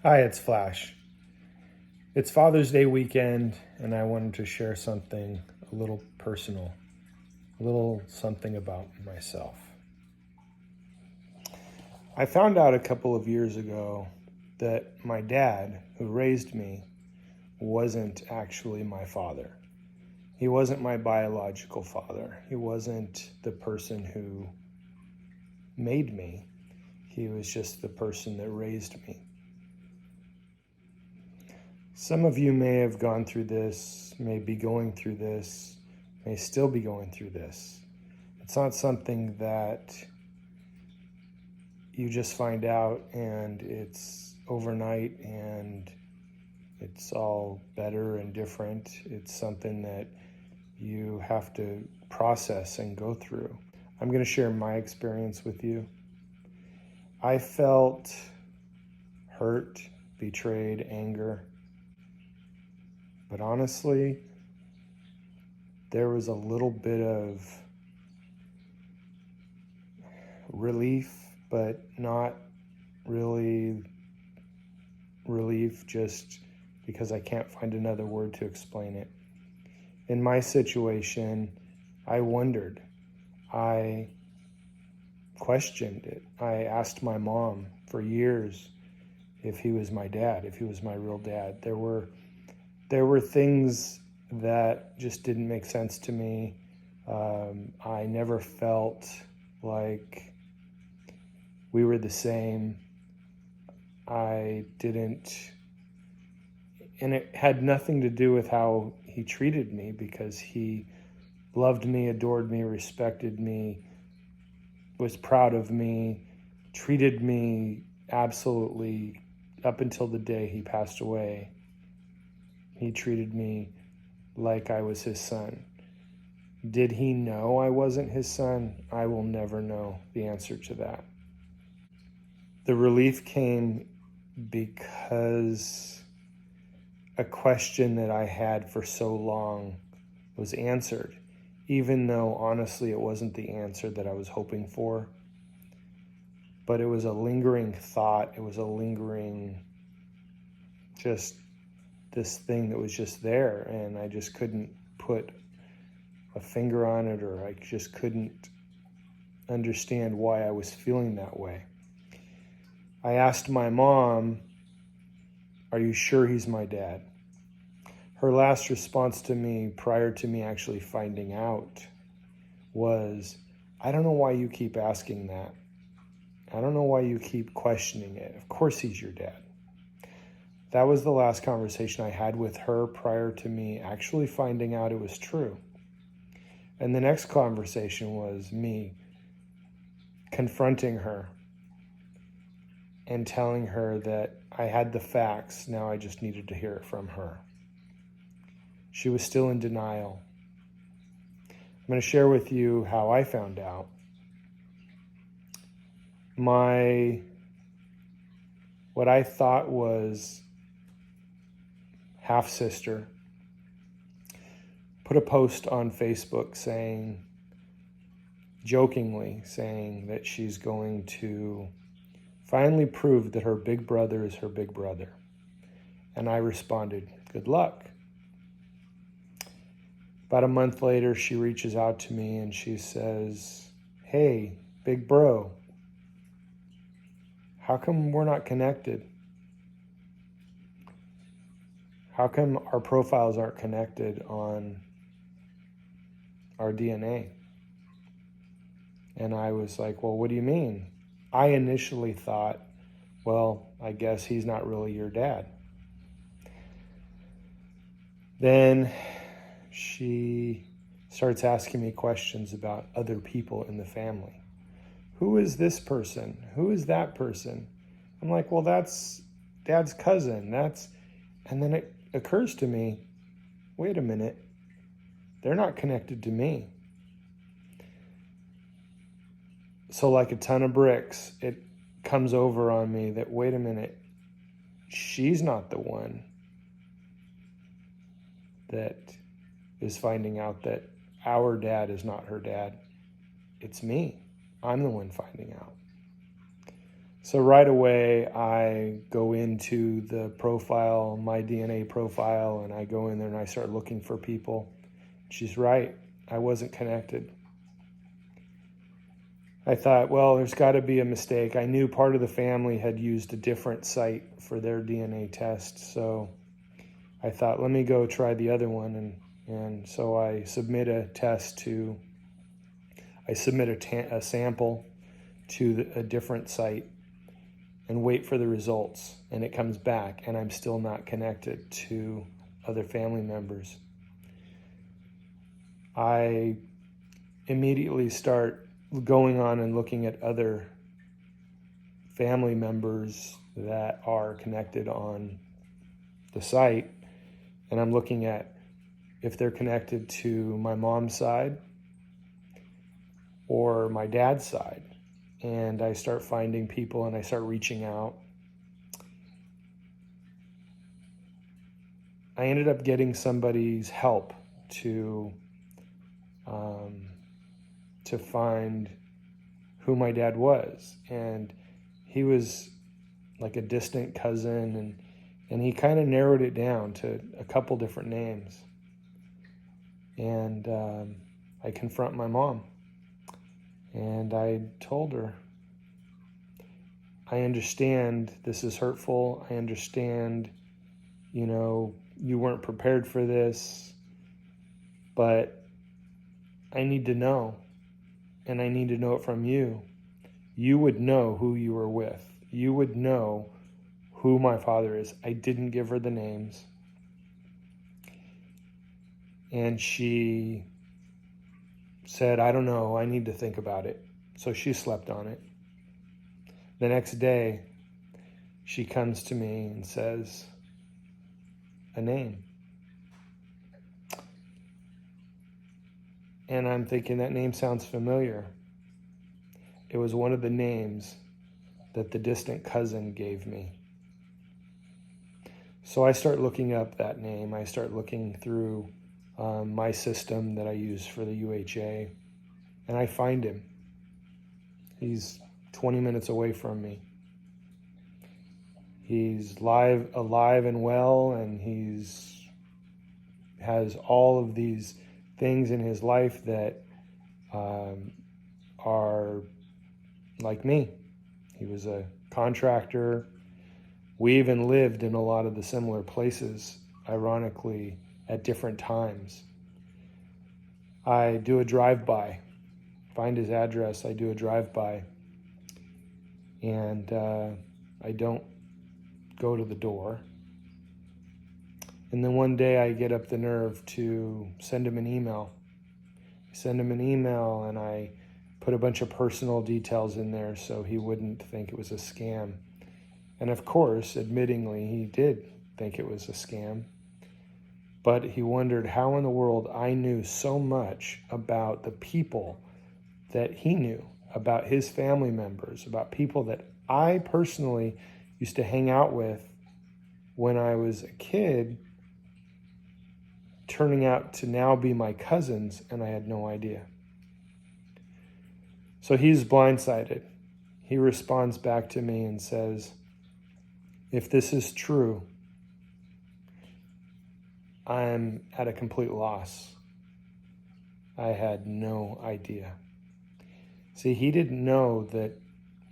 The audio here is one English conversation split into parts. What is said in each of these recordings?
Hi, it's Flash. It's Father's Day weekend, and I wanted to share something a little personal, a little something about myself. I found out a couple of years ago that my dad, who raised me, wasn't actually my father. He wasn't my biological father. He wasn't the person who made me. He was just the person that raised me. Some of you may have gone through this, may be going through this, may still be going through this. It's not something that you just find out and it's overnight and it's all better and different. It's something that you have to process and go through. I'm going to share my experience with you. I felt hurt, betrayed, anger. But honestly, there was a little bit of relief, but not really relief, just because I can't find another word to explain it. In my situation, I wondered. I questioned it. I asked my mom for years if he was my dad, if he was my real dad. There were things that just didn't make sense to me. I never felt like we were the same. I didn't, and it had nothing to do with how he treated me, because he loved me, adored me, respected me, was proud of me, treated me absolutely up until the day he passed away. He treated me like I was his son. Did he know I wasn't his son? I will never know the answer to that. The relief came because a question that I had for so long was answered, even though honestly it wasn't the answer that I was hoping for. But it was a lingering thought. It was a lingering, just this thing that was just there, and I just couldn't put a finger on it, or I just couldn't understand why I was feeling that way. I asked my mom, "Are you sure he's my dad?" Her last response to me, prior to me actually finding out, was, "I don't know why you keep asking that. I don't know why you keep questioning it. Of course he's your dad." That was the last conversation I had with her prior to me actually finding out it was true. And the next conversation was me confronting her and telling her that I had the facts. Now I just needed to hear it from her. She was still in denial. I'm going to share with you how I found out. What I thought was half-sister put a post on Facebook saying, jokingly saying, that she's going to finally prove that her big brother is her big brother. And I responded, "Good luck." About a month later, she reaches out to me and she says, "Hey, big bro, how come we're not connected? How come our profiles aren't connected on our DNA?" And I was like, "Well, what do you mean?" I initially thought, well, I guess he's not really your dad. Then she starts asking me questions about other people in the family. Who is this person? Who is that person? I'm like, well, that's Dad's cousin. And then it occurs to me, wait a minute, they're not connected to me. So like a ton of bricks, it comes over on me that, wait a minute, she's not the one that is finding out that our dad is not her dad. It's me. I'm the one finding out. So right away, I go into the profile, my DNA profile, and I go in there and I start looking for people. She's right. I wasn't connected. I thought, well, there's got to be a mistake. I knew part of the family had used a different site for their DNA test. So I thought, let me go try the other one. And so I submit a sample to a different site and wait for the results, and it comes back, and I'm still not connected to other family members. I immediately start going on and looking at other family members that are connected on the site, and I'm looking at if they're connected to my mom's side or my dad's side. And I start finding people and I start reaching out. I ended up getting somebody's help to find who my dad was. And he was like a distant cousin, and he kind of narrowed it down to a couple different names. And I confront my mom. And I told her, I understand this is hurtful. I understand, you weren't prepared for this, but I need to know, and I need to know it from you. You would know who you were with. You would know who my father is. I didn't give her the names. And she said, I don't know, I need to think about it. So she slept on it. The next day, she comes to me and says a name. And I'm thinking, that name sounds familiar. It was one of the names that the distant cousin gave me. So I start looking up that name. I start looking through my system that I use for the UHA, and I find him. He's 20 minutes away from me. He's alive and well, and has all of these things in his life that are like me. He was a contractor. We even lived in a lot of the similar places, ironically, at different times. I do a drive-by, find his address, I do a drive-by, and I don't go to the door. And then one day I get up the nerve to send him an email. I send him an email and I put a bunch of personal details in there so he wouldn't think it was a scam. And of course, admittingly, he did think it was a scam. But he wondered how in the world I knew so much about the people that he knew, about his family members, about people that I personally used to hang out with when I was a kid, turning out to now be my cousins, and I had no idea. So he's blindsided. He responds back to me and says, if this is true, I'm at a complete loss. I had no idea. See, he didn't know that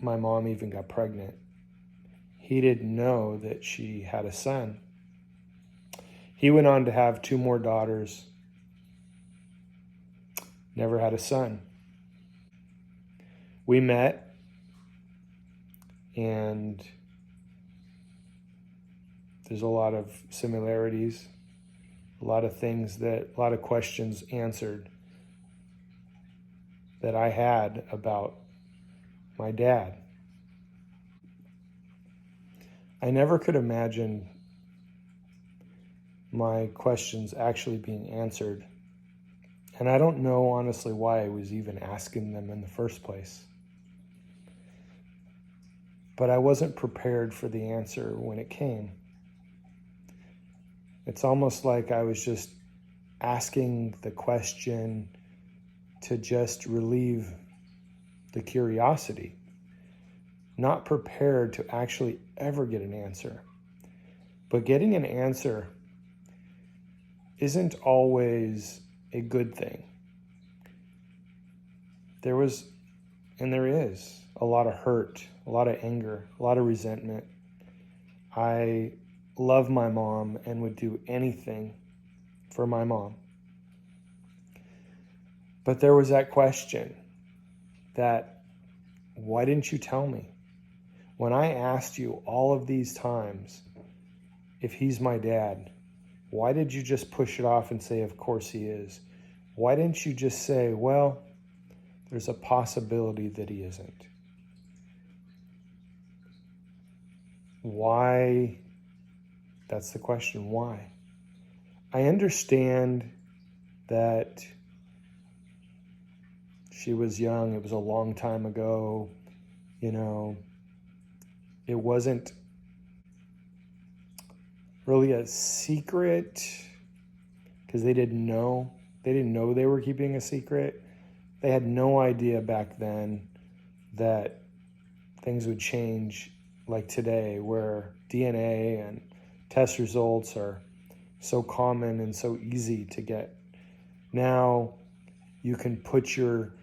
my mom even got pregnant. He didn't know that she had a son. He went on to have 2 more daughters. Never had a son. We met, and there's a lot of similarities, a lot of questions answered that I had about my dad. I never could imagine my questions actually being answered. And I don't know, honestly, why I was even asking them in the first place. But I wasn't prepared for the answer when it came. It's almost like I was just asking the question to just relieve the curiosity. not prepared to actually ever get an answer. But getting an answer isn't always a good thing. There was, and there is, a lot of hurt, a lot of anger, a lot of resentment. I love my mom and would do anything for my mom. But there was that question that, why didn't you tell me? When I asked you all of these times if he's my dad, why did you just push it off and say, of course he is? Why didn't you just say, well, there's a possibility that he isn't? Why? That's the question, why? I understand that she was young, it was a long time ago, it wasn't really a secret because they didn't know they were keeping a secret. They had no idea back then that things would change like today, where DNA and test results are so common and so easy to get. Now you can put your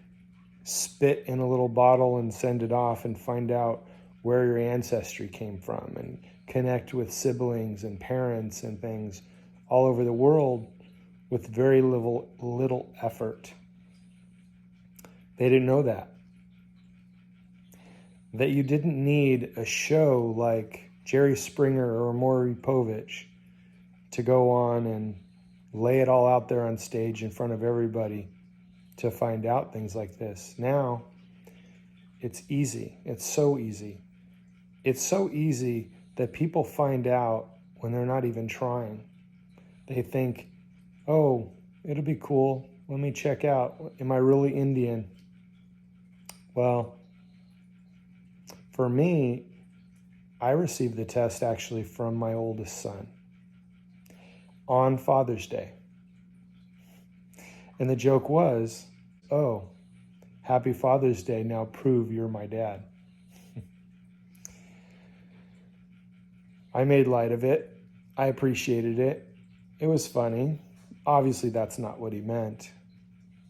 spit in a little bottle and send it off and find out where your ancestry came from and connect with siblings and parents and things all over the world with very little effort. They didn't know that. That you didn't need a show like Jerry Springer or Maury Povich to go on and lay it all out there on stage in front of everybody to find out things like this. Now, it's easy. It's so easy. It's so easy that people find out when they're not even trying. They think, oh, it'll be cool. Let me check out. Am I really Indian? Well, for me, I received the test actually from my oldest son on Father's Day. And the joke was, oh, happy Father's Day, now prove you're my dad. I made light of it. I appreciated it. It was funny. Obviously, that's not what he meant.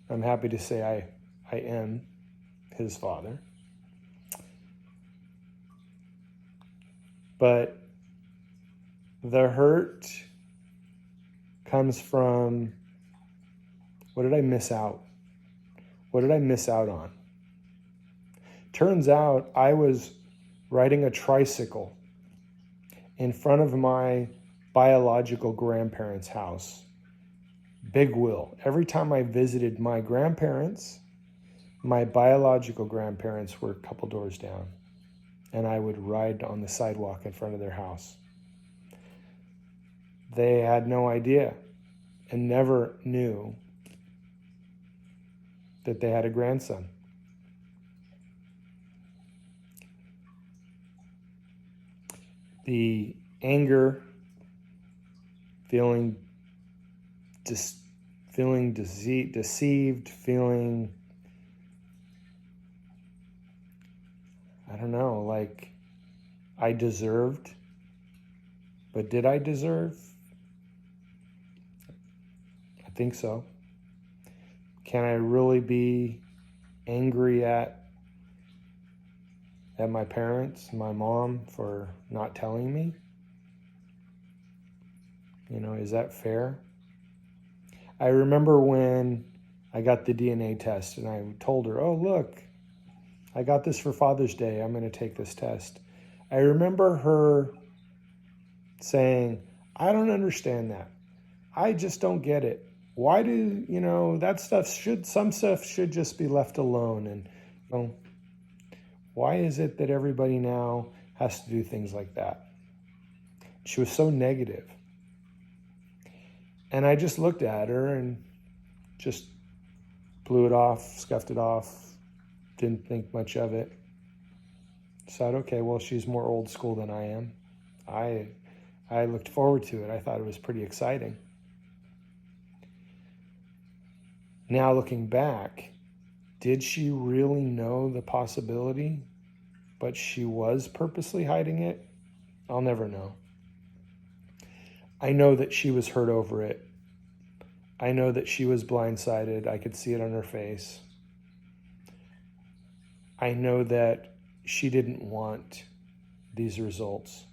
I'm happy to say I am his father. But the hurt comes from, what did I miss out? What did I miss out on? Turns out I was riding a tricycle in front of my biological grandparents' house. Big Will. Every time I visited my grandparents, my biological grandparents were a couple doors down, and I would ride on the sidewalk in front of their house. They had no idea and never knew that they had a grandson. The anger, feeling deceived, feeling, I don't know, like I deserved. But did I deserve? I think so. Can I really be angry at my parents, my mom, for not telling me? Is that fair? I remember when I got the DNA test and I told her, oh, look, I got this for Father's Day. I'm going to take this test. I remember her saying, I don't understand that. I just don't get it. Why do, some stuff should just be left alone. And why is it that everybody now has to do things like that? She was so negative. And I just looked at her and just blew it off, scuffed it off, didn't think much of it. Said, okay, well, she's more old school than I am. I looked forward to it. I thought it was pretty exciting. Now looking back, did she really know the possibility? but she was purposely hiding it, I'll never know. I know that she was hurt over it. I know that she was blindsided. I could see it on her face. I know that she didn't want these results.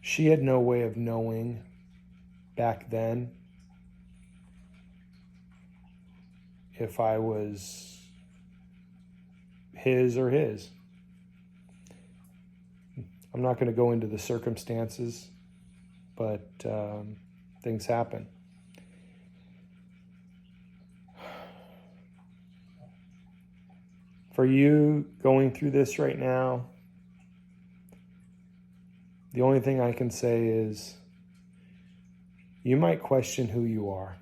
She had no way of knowing back then if I was his or his. I'm not going to go into the circumstances, but things happen. For you going through this right now, the only thing I can say is you might question who you are.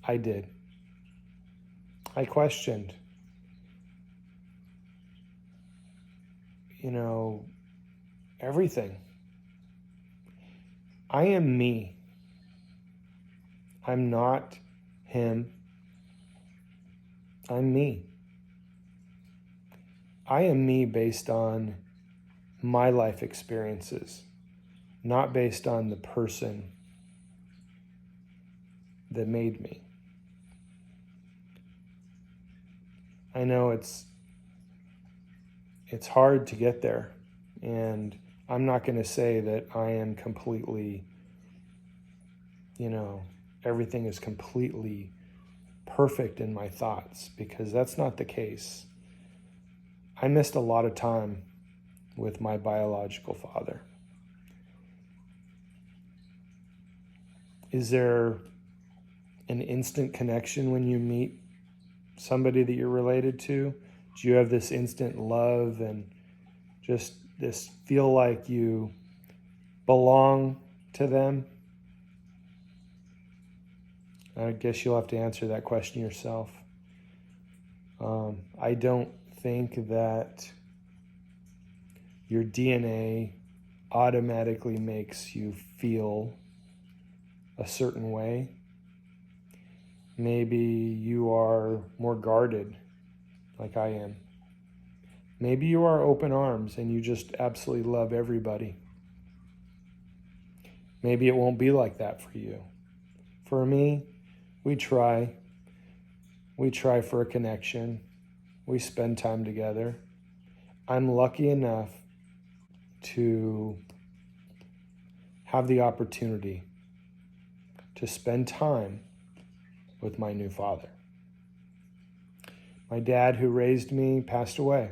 I did. I questioned, everything. I am me. I'm not him. I'm me. I am me based on my life experiences, not based on the person that made me. I know it's hard to get there, and I'm not going to say that I am completely, everything is completely perfect in my thoughts, because that's not the case. I missed a lot of time with my biological father. Is there an instant connection when you meet somebody that you're related to? Do you have this instant love and just this feel like you belong to them? I guess you'll have to answer that question yourself. I don't think that your DNA automatically makes you feel a certain way. Maybe you are more guarded, like I am. Maybe you are open arms and you just absolutely love everybody. Maybe it won't be like that for you. For me, we try. We try for a connection. We spend time together. I'm lucky enough to have the opportunity to spend time with my new father. My dad, who raised me, passed away.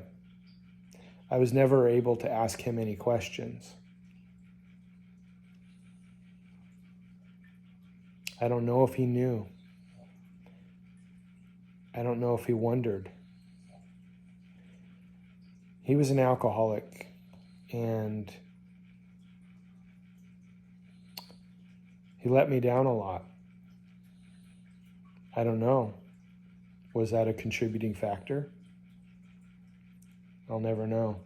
I was never able to ask him any questions. I don't know if he knew. I don't know if he wondered. He was an alcoholic, and he let me down a lot. I don't know. Was that a contributing factor? I'll never know.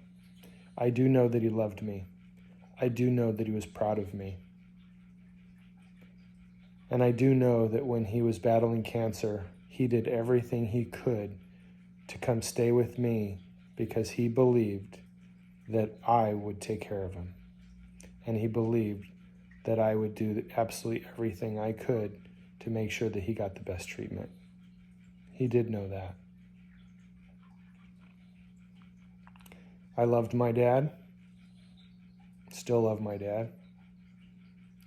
I do know that he loved me. I do know that he was proud of me. And I do know that when he was battling cancer, he did everything he could to come stay with me because he believed that I would take care of him. And he believed that I would do absolutely everything I could to make sure that he got the best treatment. He did know that. I loved my dad, still love my dad,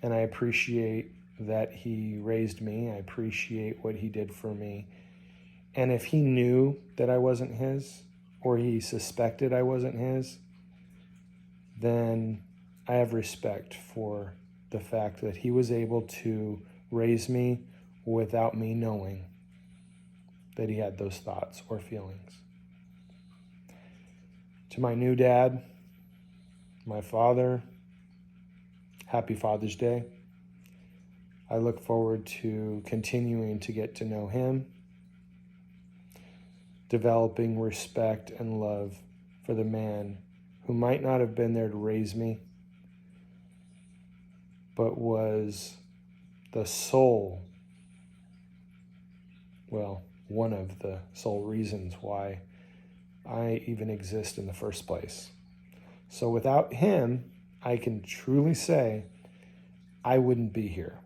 and I appreciate that he raised me. I appreciate what he did for me. And if he knew that I wasn't his, or he suspected I wasn't his, then I have respect for the fact that he was able to raise me without me knowing that he had those thoughts or feelings. To my new dad, my father, happy Father's Day. I look forward to continuing to get to know him, developing respect and love for the man who might not have been there to raise me, but was the sole, one of the sole reasons why I even exist in the first place. So without him, I can truly say I wouldn't be here.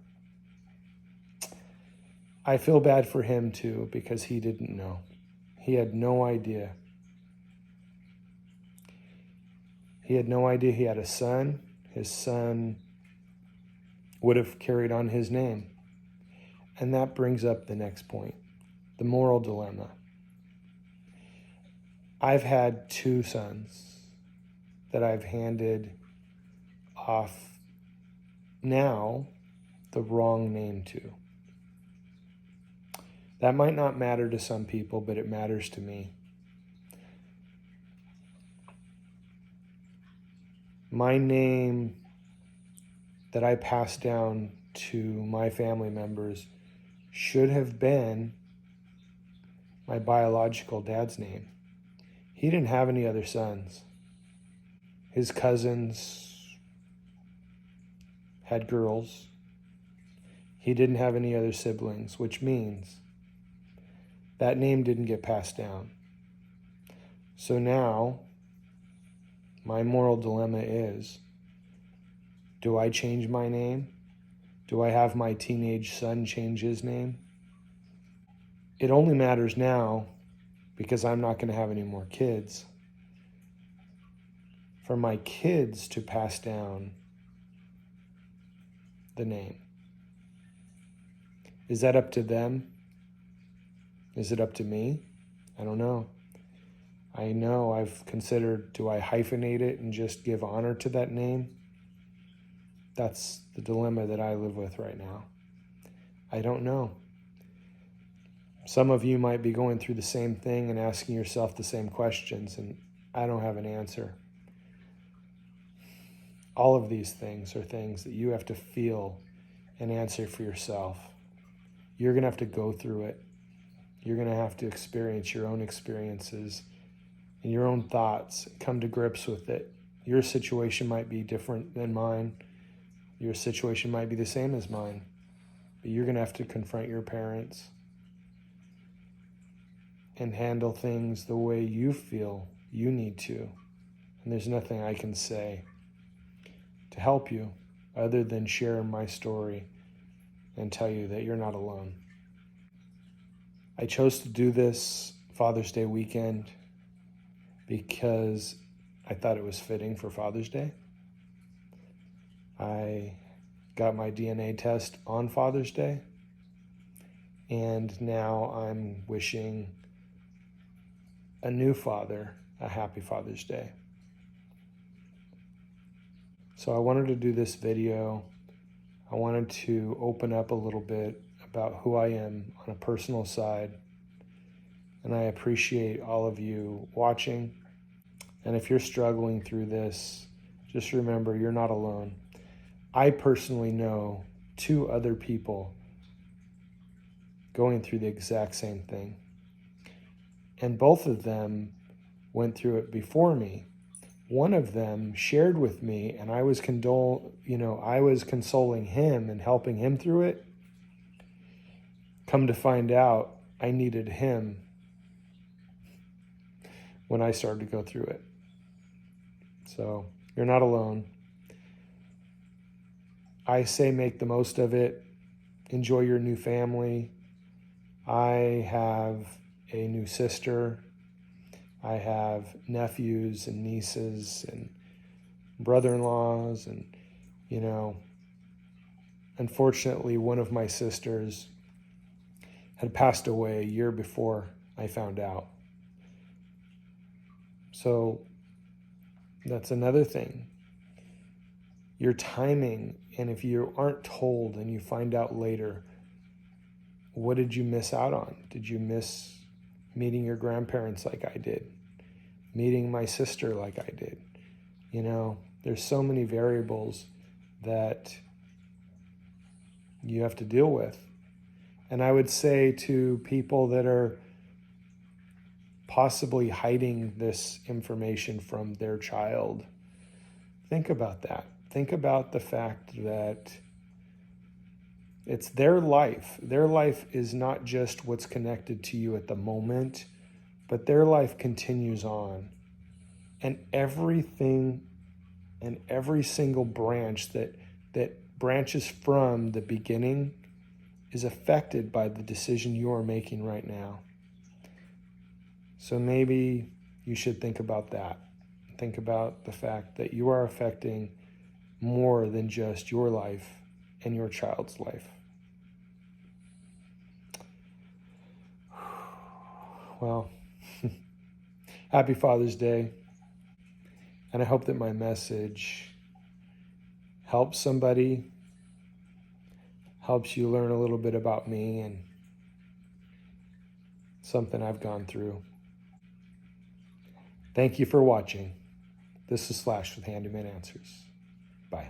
I feel bad for him too, because he didn't know. He had no idea. He had no idea he had a son. His son would have carried on his name. And that brings up the next point, the moral dilemma. I've had 2 sons that I've handed off now the wrong name to. That might not matter to some people, but it matters to me. My name that I passed down to my family members should have been my biological dad's name. He didn't have any other sons. His cousins had girls. He didn't have any other siblings, which means that name didn't get passed down. So now, my moral dilemma is, do I change my name? Do I have my teenage son change his name? It only matters now because I'm not going to have any more kids. For my kids to pass down the name. Is that up to them? Is it up to me? I don't know. I know I've considered, do I hyphenate it and just give honor to that name? That's the dilemma that I live with right now. I don't know. Some of you might be going through the same thing and asking yourself the same questions, and I don't have an answer. All of these things are things that you have to feel and answer for yourself. You're going to have to go through it. You're going to have to experience your own experiences and your own thoughts, come to grips with it. Your situation might be different than mine. Your situation might be the same as mine, but you're going to have to confront your parents and handle things the way you feel you need to. And there's nothing I can say to help you other than share my story and tell you that you're not alone. I chose to do this Father's Day weekend because I thought it was fitting for Father's Day. I got my DNA test on Father's Day, and now I'm wishing a new father a happy Father's Day. So I wanted to do this video. I wanted to open up a little bit about who I am on a personal side. And I appreciate all of you watching. And if you're struggling through this, just remember you're not alone. I personally know 2 other people going through the exact same thing. And both of them went through it before me. One of them shared with me, and I was consoling him and helping him through it. Come to find out, I needed him when I started to go through it. So you're not alone. I say make the most of it. Enjoy your new family. I have a new sister. I have nephews and nieces and brother-in-laws, and, unfortunately, one of my sisters had passed away a year before I found out. So that's another thing. Your timing, and if you aren't told and you find out later, what did you miss out on? Did you miss meeting your grandparents like I did? Meeting my sister like I did? There's so many variables that you have to deal with. And I would say to people that are possibly hiding this information from their child, think about that. Think about the fact that it's their life. Their life is not just what's connected to you at the moment but their life continues on. And everything and every single branch that branches from the beginning is affected by the decision you are making right now. So maybe you should think about that. Think about the fact that you are affecting more than just your life and your child's life. Well, happy Father's Day. And I hope that my message helps somebody, helps you learn a little bit about me and something I've gone through. Thank you for watching. This is Slash with Handyman Answers. Bye.